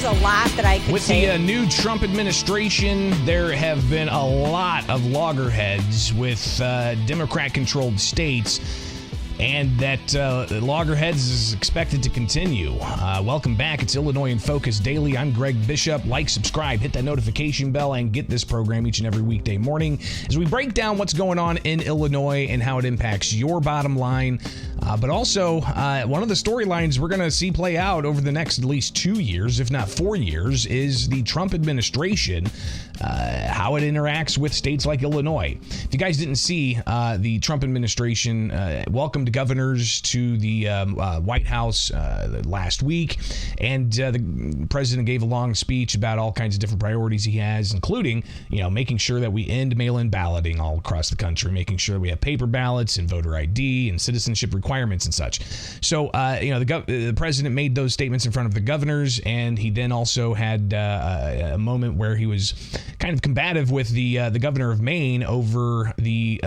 a lot that I could With say. the new Trump administration, there have been a lot of loggerheads with Democrat-controlled states, and that loggerheads is expected to continue. Welcome back. It's Illinois in Focus Daily. I'm Greg Bishop. Like, subscribe, hit that notification bell, and get this program each and every weekday morning as we break down what's going on in Illinois and how it impacts your bottom line. But also, one of the storylines we're going to see play out over the next at least 2 years, if not 4 years, is the Trump administration, how it interacts with states like Illinois. If you guys didn't see, the Trump administration welcomed governors to the White House last week, and the president gave a long speech about all kinds of different priorities he has, including, making sure that we end mail-in balloting all across the country, making sure we have paper ballots and voter ID and citizenship requirements and such. So, the president made those statements in front of the governors, and he then also had a moment where he was kind of combative with the governor of Maine over the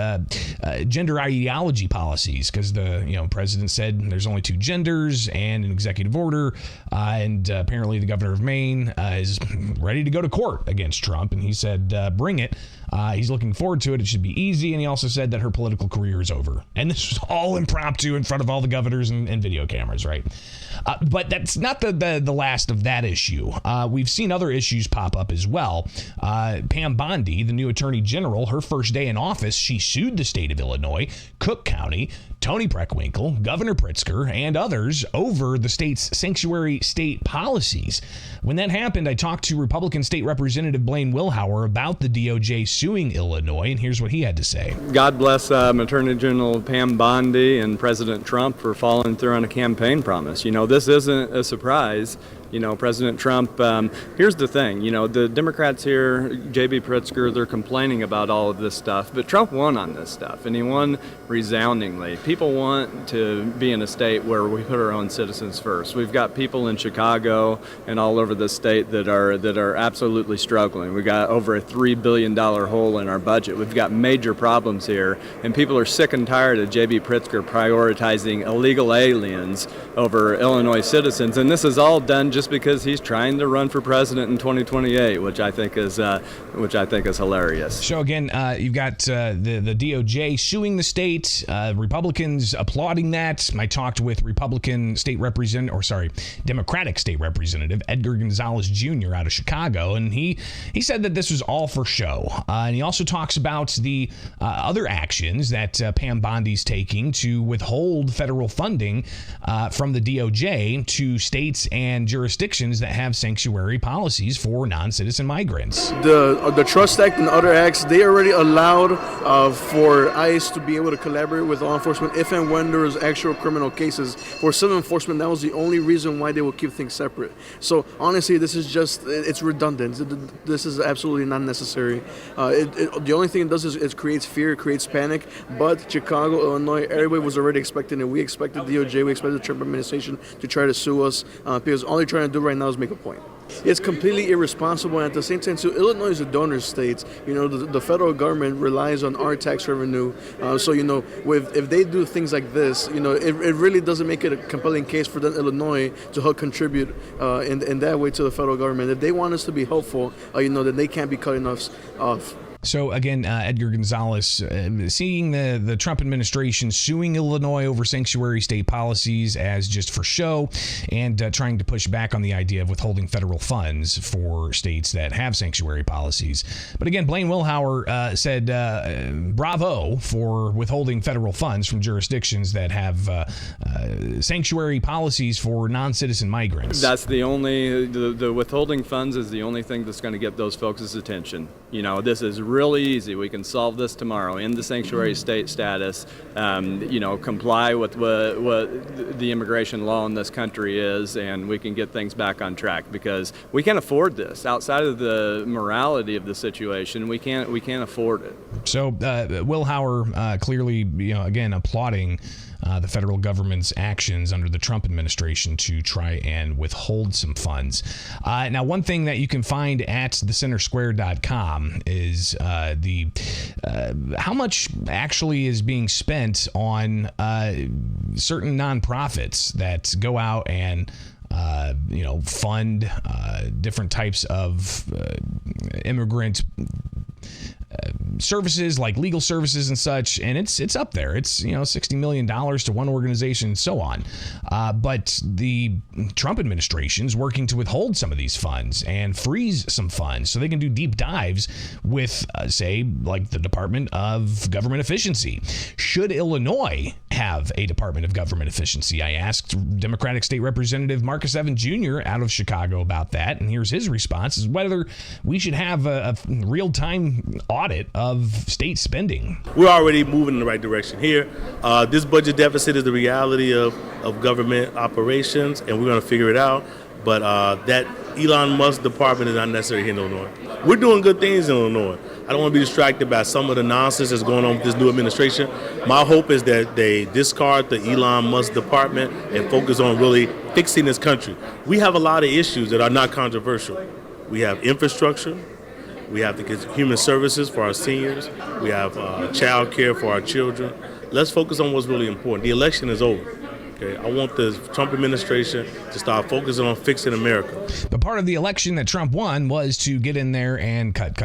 gender ideology policies, because the president said there's only two genders and an executive order, and apparently the governor of Maine is ready to go to court against Trump, and he said bring it. He's looking forward to it. It should be easy. And he also said that her political career is over. And this was all impromptu in front of all the governors and video cameras, right? But that's not the last of that issue. We've seen other issues pop up as well. Pam Bondi, the new attorney general, her first day in office, she sued the state of Illinois, Cook County, Tony Preckwinkle, Governor Pritzker, and others over the state's sanctuary state policies. When that happened, I talked to Republican State Representative Blaine Wilhauer about the DOJ suing Illinois, and here's what he had to say. God bless Attorney General Pam Bondi and President Trump for following through on a campaign promise. This isn't a surprise. President Trump, here's the thing, the Democrats here, J.B. Pritzker, they're complaining about all of this stuff, but Trump won on this stuff, and he won resoundingly. People want to be in a state where we put our own citizens first. We've got people in Chicago and all over the state that are absolutely struggling. We've got over a $3 billion hole in our budget. We've got major problems here, and people are sick and tired of J.B. Pritzker prioritizing illegal aliens over Illinois citizens, and this is all done just because he's trying to run for president in 2028, which I think is hilarious. So again, you've got the DOJ suing the state, Republicans applauding that. I talked with Democratic State Representative Edgar Gonzalez Jr. out of Chicago, and he said that this was all for show. And he also talks about the other actions that Pam Bondi's taking to withhold federal funding from the DOJ to states and jurisdictions that have sanctuary policies for non-citizen migrants. The Trust Act and other acts, they already allowed for ICE to be able to collaborate with law enforcement if and when there is actual criminal cases. For civil enforcement, that was the only reason why they would keep things separate. So honestly, this is it's redundant. This is absolutely not necessary. The only thing it does is it creates fear, it creates panic. But Chicago, Illinois, everybody was already expecting it. We expected DOJ, we expected the Trump administration to try to sue us because all they're trying to do right now is make a point. It's completely irresponsible, and at the same time, too, Illinois is a donor state. The federal government relies on our tax revenue. If they do things like this, it really doesn't make it a compelling case for them, Illinois, to help contribute in that way to the federal government. If they want us to be helpful, then they can't be cutting us off. So again, Edgar Gonzalez, seeing the Trump administration suing Illinois over sanctuary state policies as just for show, and trying to push back on the idea of withholding federal funds for states that have sanctuary policies. But again, Blaine Wilhauer said bravo for withholding federal funds from jurisdictions that have sanctuary policies for non-citizen migrants. That's the withholding funds is the only thing that's going to get those folks' attention. This is really easy. We can solve this tomorrow. End the sanctuary state status, comply with what the immigration law in this country is, and we can get things back on track, because we can't afford this. Outside of the morality of the situation, we can't afford it. So Wilhauer clearly, again, applauding the federal government's actions under the Trump administration to try and withhold some funds. Now, one thing that you can find at thecentersquare.com is how much actually is being spent on certain nonprofits that go out and fund different types of immigrant services like legal services and such, and it's up there. It's $60 million to one organization and so on. But the Trump administration is working to withhold some of these funds and freeze some funds so they can do deep dives with, say, like the Department of Government Efficiency. Should Illinois have a Department of Government Efficiency? I asked Democratic State Representative Marcus Evans Jr. out of Chicago about that, and here's his response: is whether we should have a real-time audit of state spending. We're already moving in the right direction here. This budget deficit is the reality of government operations, and we're going to figure it out. But that Elon Musk department is not necessary here in Illinois. We're doing good things in Illinois. I don't want to be distracted by some of the nonsense that's going on with this new administration. My hope is that they discard the Elon Musk department and focus on really fixing this country. We have a lot of issues that are not controversial. We have infrastructure. We have to get human services for our seniors. We have child care for our children. Let's focus on what's really important. The election is over. Okay, I want the Trump administration to start focusing on fixing America. But part of the election that Trump won was to get in there and cut.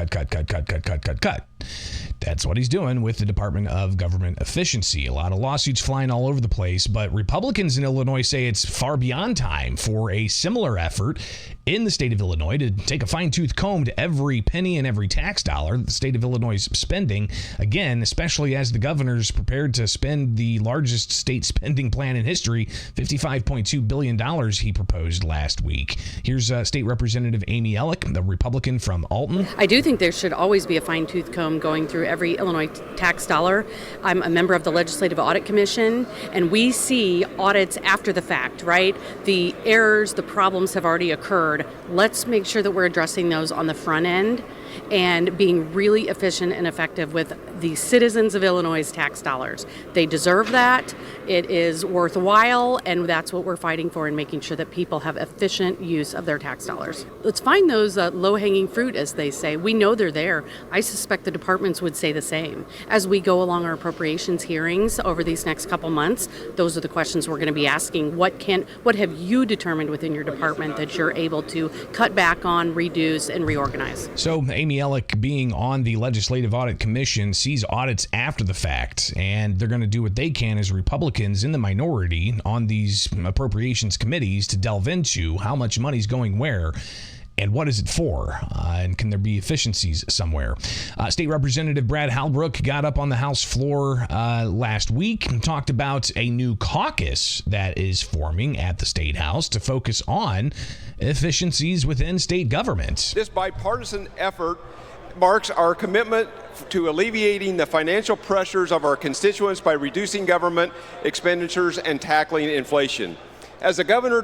That's what he's doing with the Department of Government Efficiency. A lot of lawsuits flying all over the place, but Republicans in Illinois say it's far beyond time for a similar effort in the state of Illinois to take a fine-tooth comb to every penny and every tax dollar the state of Illinois is spending. Again, especially as the governor's prepared to spend the largest state spending plan in history, $55.2 billion he proposed last week. Here's State Representative Amy Ellick, the Republican from Alton. I do think there should always be a fine-tooth comb going through every Illinois tax dollar. I'm a member of the Legislative Audit Commission, and we see audits after the fact, right? The errors, the problems have already occurred. Let's make sure that we're addressing those on the front end and being really efficient and effective with the citizens of Illinois' tax dollars. They deserve that. It is worthwhile, and that's what we're fighting for, and making sure that people have efficient use of their tax dollars. Let's find those low-hanging fruit, as they say. We know they're there. I suspect the departments would say the same. As we go along our appropriations hearings over these next couple months, those are the questions we're going to be asking. What have you determined within your department that you're able to cut back on, reduce, and reorganize? So Amy Ellick, being on the Legislative Audit Commission, sees audits after the fact, and they're going to do what they can as Republicans in the minority on these appropriations committees to delve into how much money's going where and what is it for, and can there be efficiencies somewhere. State Representative Brad Halbrook got up on the House floor last week and talked about a new caucus that is forming at the State House to focus on efficiencies within state government. This bipartisan effort marks our commitment to alleviating the financial pressures of our constituents by reducing government expenditures and tackling inflation. As the governor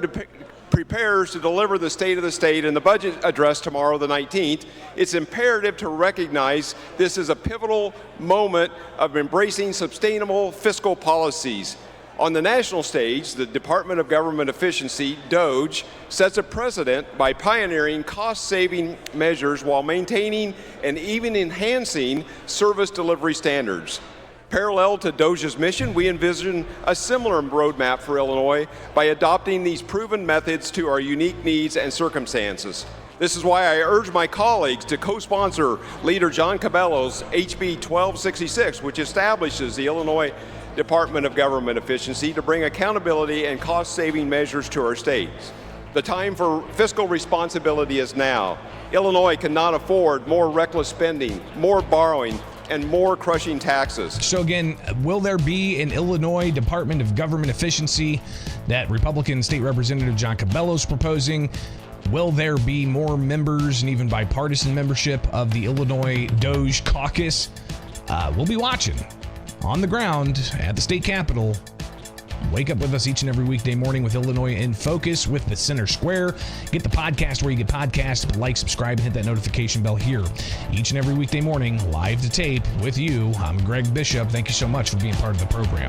prepares to deliver the State of the State and the budget address tomorrow, the 19th, it's imperative to recognize this is a pivotal moment of embracing sustainable fiscal policies. On the national stage, the Department of Government Efficiency, DOGE, sets a precedent by pioneering cost-saving measures while maintaining and even enhancing service delivery standards. Parallel to DOGE's mission, we envision a similar roadmap for Illinois by adopting these proven methods to our unique needs and circumstances. This is why I urge my colleagues to co-sponsor Leader John Cabello's HB 1266, which establishes the Illinois Department of Government Efficiency to bring accountability and cost-saving measures to our states. The time for fiscal responsibility is now. Illinois cannot afford more reckless spending, more borrowing, and more crushing taxes. So again, will there be an Illinois Department of Government Efficiency that Republican State Representative John Cabello is proposing? Will there be more members and even bipartisan membership of the Illinois DOGE caucus? We'll be watching on the ground at the state capitol. Wake up with us each and every weekday morning with Illinois in Focus with the Center Square. Get the podcast where you get podcasts. Like, subscribe, and hit that notification bell here. Each and every weekday morning, live to tape with you. I'm Greg Bishop. Thank you so much for being part of the program.